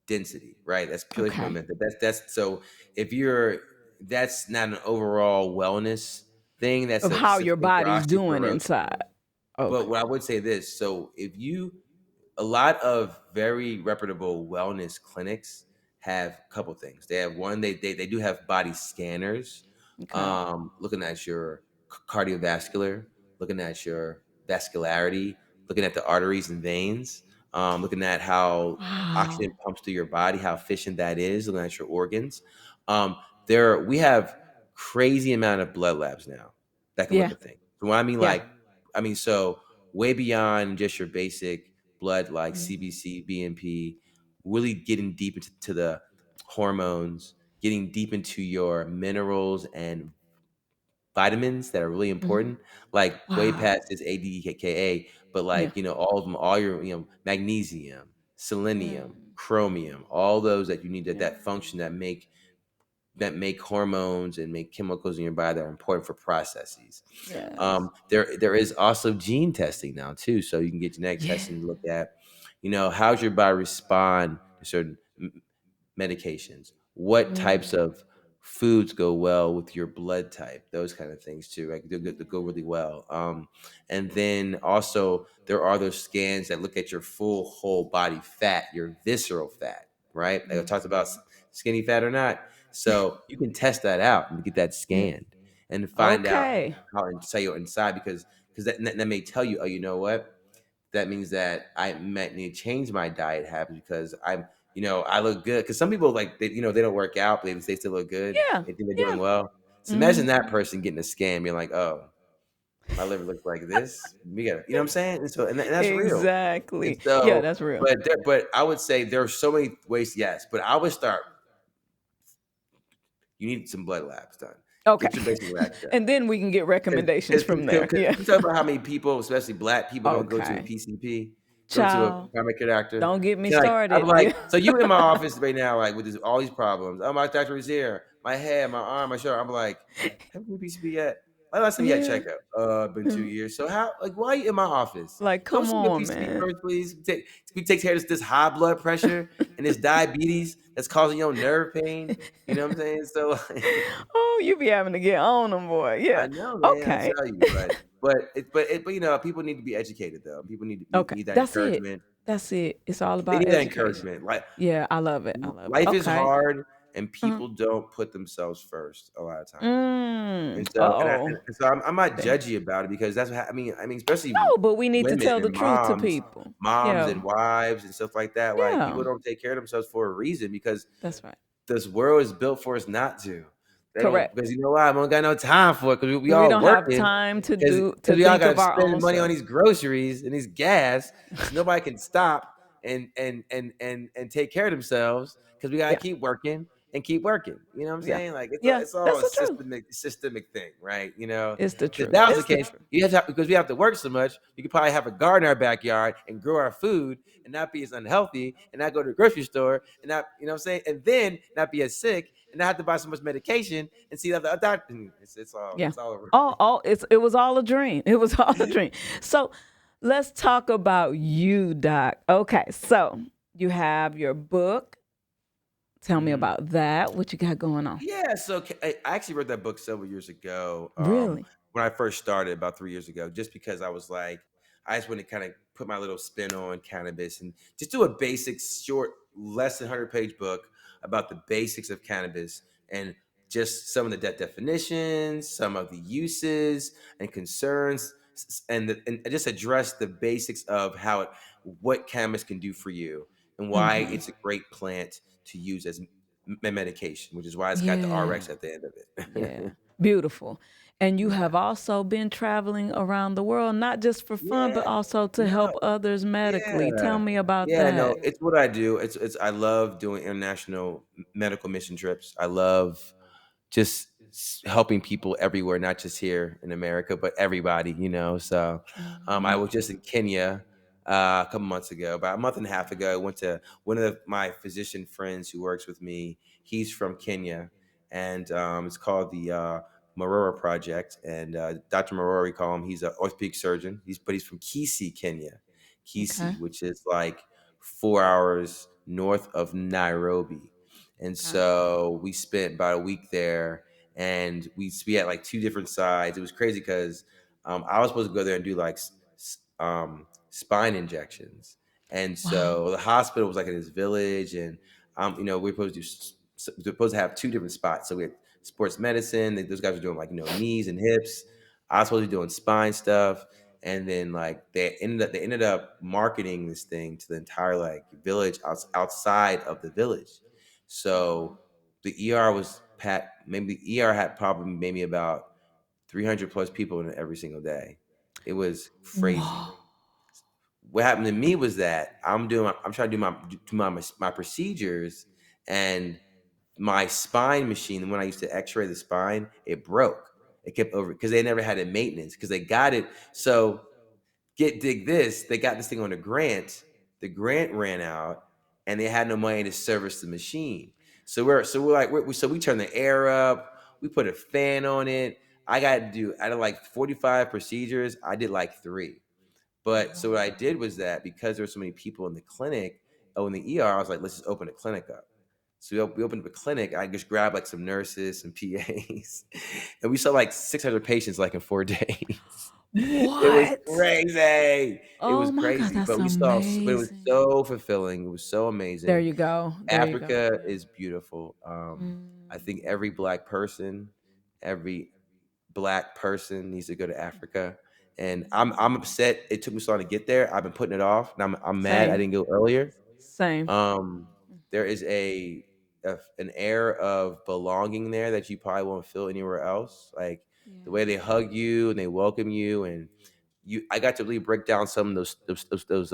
density, right? That's purely for bone Okay, density. That's so if you're that's not an overall wellness thing. That's of a how your specific for body's doing osteoporosis. inside. But Okay, what I would say this: so if you a lot of very reputable wellness clinics have a couple things. They have one, they do have body scanners, okay, looking at your cardiovascular, looking at your vascularity, looking at the arteries and veins, looking at how Wow. oxygen pumps through your body, how efficient that is, looking at your organs. There we have crazy amount of blood labs now that can look Yeah. at things. So when I mean Yeah. like, I mean so way beyond just your basic blood like Mhm. CBC, BNP, really getting deep into the hormones, getting deep into your minerals and vitamins that are really Mhm. important, like way Wow. past just ADKA, but Yeah. like, all of them, all your, magnesium, selenium, Mm. chromium, all those that you need Yeah. that function that make hormones and make chemicals in your body that are important for processes. Yes. There is also gene testing now too, so you can get genetic Yeah. testing to look at, how's your body respond to certain medications, what types Mm. of foods go well with your blood type, those kind of things too, like they go Mm. really well. And then also there are those scans that look at your full whole body fat, your visceral fat, right? Like I talked about Mhm. skinny fat or not. So you can test that out and get that Yeah. scanned and find out Okay. how inside you're inside, because that may tell you, oh, you know what? That means that I might need to change my diet habits because I look good. Because some people like they don't work out, but they still look good. Yeah. They think they're doing Yeah. well. So imagine Mhm. that person getting a scan, being like, "Oh, my liver looks like this. We got," you know what I'm saying? And that's real. And Exactly. Yeah, so, that's real. but I would say there are so many ways. Yes, but I would start. You need some blood labs done. Okay. Get your basic labs done. And then we can get recommendations Because from there. Yeah. you talk about how many people, especially black people, don't go to a Okay. PCP, go to a Child, primary care doctor. don't get me See, like, I'm started. like, Yeah. so you in my office right now, like with all these problems. Oh, my Dr. Rozier, my head, my arm, my shoulder. I'm like, have you PCP yet? Why last time you had a Yeah. checkup? Been Yeah. 2 years. So how, like, why are you in my office? Like, Go come see your on, PCP man. first, please. We take care of this high blood pressure and this diabetes that's causing your nerve pain. You know what I'm saying? So Oh, you be having to get on them, boy. I Yeah. know, man. I Okay. tell you, but people need to be educated though. People Okay. need that That's it. encouragement. That's it. It's all They about need that education. encouragement. Like Yeah, I love it. I love it. life is Okay. hard, and Uh-huh. people don't put themselves first a lot of times. Mm. And so, Uh-oh. and so I'm not Okay. judgy about it because that's what I mean, especially No, but we need to women tell the and truth to moms, people. moms Yeah. and wives and stuff like that. Like Yeah. people don't take care of themselves for a reason because That's right. this world is built for us not to. They don't Correct. because you know why? I don't got no time for it because we Because we all don't have working time to because do to we all think got of to our spend own money on self. these groceries and these gas, so nobody can stop and take care of themselves because we gotta Yeah. keep working and keep working. You know what I'm Yeah. saying? Like Yeah. it's all That's a the truth. systemic thing, right? It's the If truth. that was the It's the case, truth. you have to because we have to work so much, we could probably have a garden in our backyard and grow our food and not be as unhealthy and not go to the grocery store and not, what I'm saying, and then not be as sick and not have to buy so much medication and see that the doctor. Yeah. It's all over. It was all a dream. It was all a dream. So let's talk about you, Doc. Okay, so you have your book. Tell me Mhm. about that. What you got going on? Yeah, so I actually wrote that book several years ago. Really? When I first started about 3 years ago, just because I was like, I just want to kind of put my little spin on cannabis and just do a basic, short, less than 100-page book about the basics of cannabis and just some of the definitions, some of the uses and concerns, and just address the basics of what cannabis can do for you and why Mm-hmm. it's a great plant to use as medication, which is why it's got the Yeah. RX at the end of Yeah. it. Beautiful. And you Yeah. have also been traveling around the world, not just for fun, but Yeah. also to No. help others medically. Tell Yeah. me about Yeah, no, that. it's what I do. It's I love doing international medical mission trips. I love just helping people everywhere, not just here in America, but everybody, So, I Mhm. was just in Kenya a couple months ago, about a month and a half ago. I went to one of my physician friends who works with me. He's from Kenya, and it's called the Marora Project. And Dr. Marora, we call him. He's an orthopedic surgeon. He's from Kisii, Kenya, Okay. Kisii, which is like 4 hours north of Nairobi. And Okay. so we spent about a week there, and we had like two different sides. It was crazy because I was supposed to go there and do like spine injections, and Wow. so the hospital was like in this village, and we are supposed to we're supposed to have two different spots. So we had sports medicine. Those guys were doing like knees and hips. I was supposed to be doing spine stuff, and then like they ended up marketing this thing to the entire like village outside of the village. So the ER was packed. Maybe the ER had probably maybe about 300 plus people in it every single day. It was crazy. Whoa. What happened to me was that I'm trying to do my procedures, and my spine machine, when I used to x-ray the spine, it broke. It kept over because they never had it maintenance because they got it. So get dig this, they got this thing on a grant. The grant ran out, and they had no money to service the machine. So we turned the air up. We put a fan on it. I got to do out of like 45 procedures, I did like three. But so what I did was that because there were so many people in the clinic, in the ER, I was like, let's just open a clinic up. So we opened up a clinic. I just grabbed like some nurses, some PAs, and we saw like 600 patients like in 4 days. It was What? crazy. It Oh was my God, crazy, that's but it was amazing. so fulfilling. It was so There amazing. you go. There you go. Africa is beautiful. I think Mm. every black person needs to go to Africa. And I'm upset. It took me so long to get there. I've been putting it off, and I'm mad I Same. didn't go earlier. Same. Um, there is an air of belonging there that you probably won't feel anywhere else. Like the way they Yeah. hug you and they welcome you, and I got to really break down some of those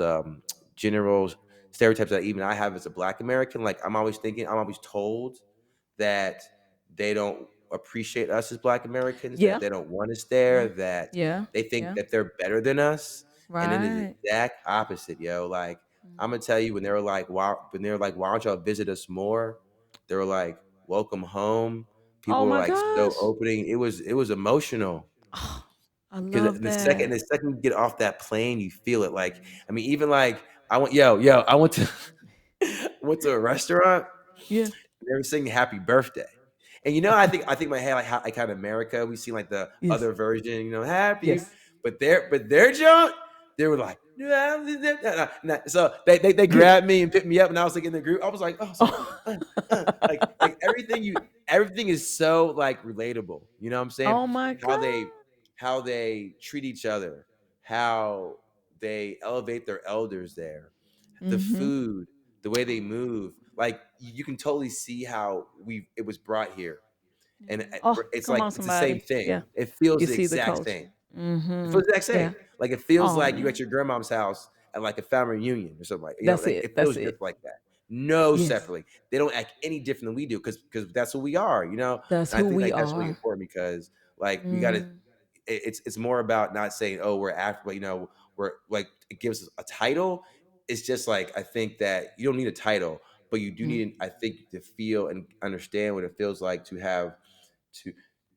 general stereotypes that even I have as a Black American. Like I'm always told that they don't appreciate us as Black Americans, that Yeah. they don't want us Yeah. there, that Yeah. they think Yeah. that they're better than us. And then the Right. exact opposite, yo. Like, I'm gonna tell you, when they were like, why don't y'all visit us more? They were like, welcome home. People Oh were my like so gosh. opening. It was emotional. Oh, I Because love the that. second you get off that plane, you feel it. Like, I mean, even like I went to went to a restaurant. Yeah. They were singing "Happy Birthday," and I think my head like kind of America. We seen like the Yes. other version, happy, Yes. but their junk, they were like, so they Yeah. grabbed me and picked me up, and I was like in the group. I was like, oh, so Oh. like everything is so like relatable. You know what I'm saying? Oh my How God. they how they treat each other, how they elevate their elders there, the Mm-hmm. food, the way they move. Like you can totally see how it was brought here, and Yeah. Oh, it's come like on, it's the same somebody. Yeah. thing. It feels You the see the exact same. culture. It Mm-hmm. feels the exact same. Yeah. Like it feels Oh like you at man. your grandmom's house at like a family reunion or something, like That's like it. it That's feels it. just like that. No Yes. separately. They don't act any different than we do because that's who we are. That's And I who think we like that's really are. important because like we got to. Mm. It's more about not saying, oh, we're Africa, we're like it gives us a title. It's just like I think that you don't need a title, but you do Mm. need, I think, to feel and understand what it feels like to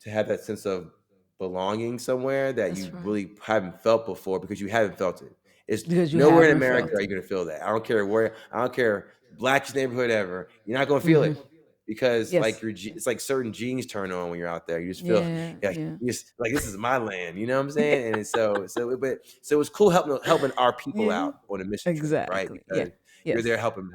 to have that sense of belonging somewhere that That's you right. really haven't felt before because you haven't felt it. It's Because you nowhere in haven't America felt are you it. going to feel that. I don't care blackest neighborhood ever. You're not going to feel Mm-hmm. it because like Yes. it's like certain genes turn on when you're out there. You just feel Yeah. yeah, Yeah. you just like this is my land. You know what I'm saying? And it's so it was cool helping our people Yeah. out on a mission trip, right? Exactly. Yeah. Because you're there Yes. helping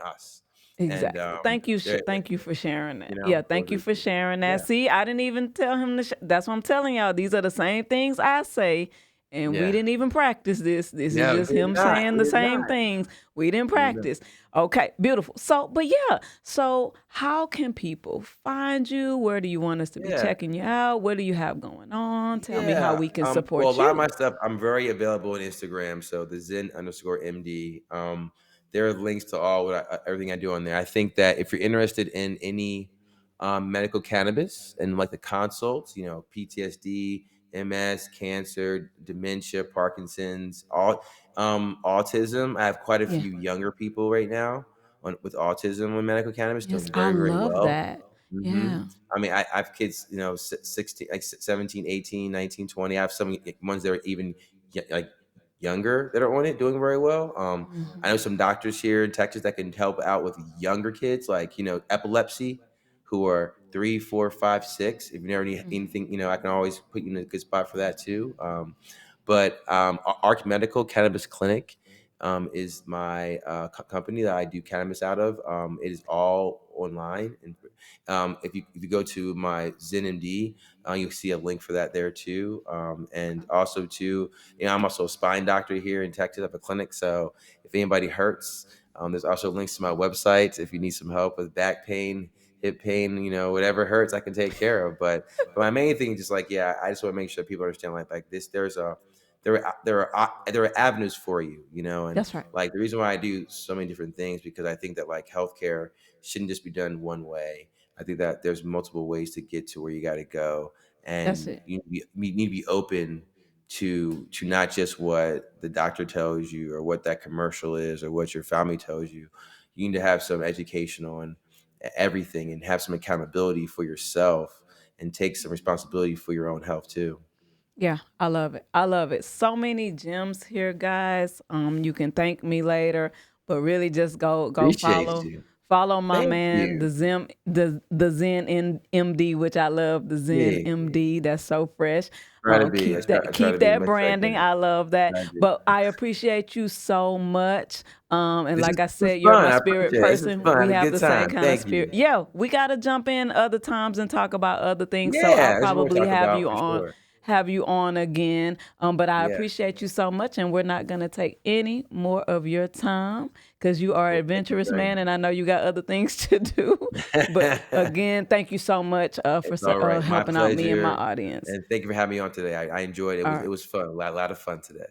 us, and Exactly. Thank you. there Thank you for sharing you that. know Yeah. it was Thank you really for cool. sharing Yeah. that. See, I didn't even tell him to. That's what I'm telling y'all. These are the same things I say, and we Yeah. didn't even practice this. This is No, we just did him not. saying We the did same not. things. We didn't We did not. practice. Okay. Beautiful. So, but yeah. So, how can people find you? Where do you want us to be Yeah. checking you out? What do you have going on? Tell me how Yeah. we can Well, a support lot of my you. stuff, I'm very available on Instagram. So the Zen_MD. There are links to everything I do on there. I think that if you're interested in any medical cannabis and like the consults, PTSD, MS, cancer, dementia, Parkinson's, autism. I have quite a Yeah. few younger people right now with autism with medical cannabis Yes, doing I very, very love well. that. hmm Yeah. I mean, I have kids, 16, like 17, 18, 19, 20. I have some ones that are even like younger that are on it doing very well. I know Mhm. some doctors here in Texas that can help out with younger kids, like, epilepsy, who are 3, 4, 5, 6. If you never need Mhm. anything, I can always put you in a good spot for that too. But Arc Medical Cannabis Clinic, is my company that I do cannabis out of. It is all online, and if you go to my ZenMD, you'll see a link for that there too. And also too, I'm also a spine doctor here in Texas. I have a clinic, so if anybody hurts, there's also links to my website if you need some help with back pain, hip pain, whatever hurts, I can take care of. But my main thing is just like, yeah, I just want to make sure people understand like this. There are avenues for you, and That's right. like the reason why I do so many different things, because I think that like healthcare shouldn't just be done one way. I think that there's multiple ways to get to where you got to go, That's and it. you need to be open to not just what the doctor tells you or what that commercial is or what your family tells you. You need to have some education on everything and have some accountability for yourself and take some responsibility for your own health too. Yeah, I love it. I love it. So many gems here, guys. You can thank me later, but really just go Appreciate follow you. my Thank man, you. the Zen MD, which I love, the Zen Yeah. MD. That's so fresh. Try to be. I try to Keep be that much like branding. that. I love that. I do. But I appreciate you so much. And This like I was said, you're fun. my I spirit appreciate it. This was person. fun. I We had a have good the same time. kind of Thank spirit. you. Yeah, we gotta jump in other times and talk about other things. So I'll Yeah, there's more to probably talk about for sure. have you on again. But I Yeah. appreciate you so much, and we're not gonna take any more of your time because you are an Well, thank you adventurous very man, and I know you got other things to do. But much. again, thank you so much for It's all right. My helping out me and my pleasure. audience. And thank you for having me on today. I enjoyed it. All right. It was fun. A lot of fun today.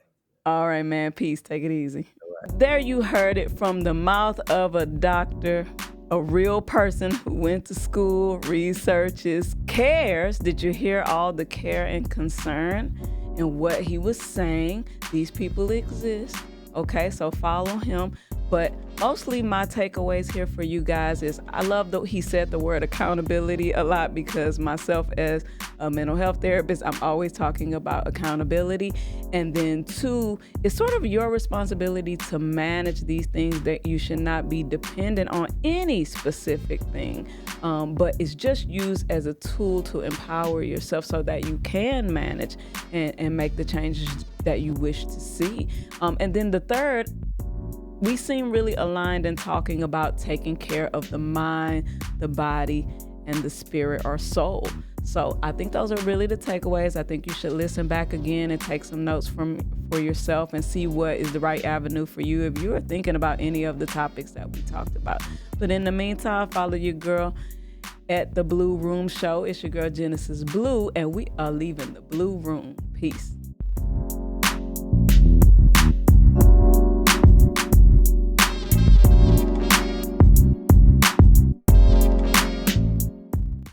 All right, man. Peace. Take it easy. There you heard it from the mouth of a doctor, a real person who went to school, researches, cares. Did you hear all the care and concern and what he was saying? These people exist. Okay, so follow him. But mostly my takeaways here for you guys is I love that he said the word accountability a lot, because myself as a mental health therapist, I'm always talking about accountability. And then two, it's sort of your responsibility to manage these things, that you should not be dependent on any specific thing. But it's just used as a tool to empower yourself so that you can manage and make the changes that you wish to see. And then the third, we seem really aligned in talking about taking care of the mind, the body, and the spirit or soul. So I think those are really the takeaways. I think you should listen back again and take some notes for yourself and see what is the right avenue for you if you are thinking about any of the topics that we talked about. But in the meantime, follow your girl at the Blue Room Show. It's your girl Genesis Blue, and we are leaving the Blue Room. Peace.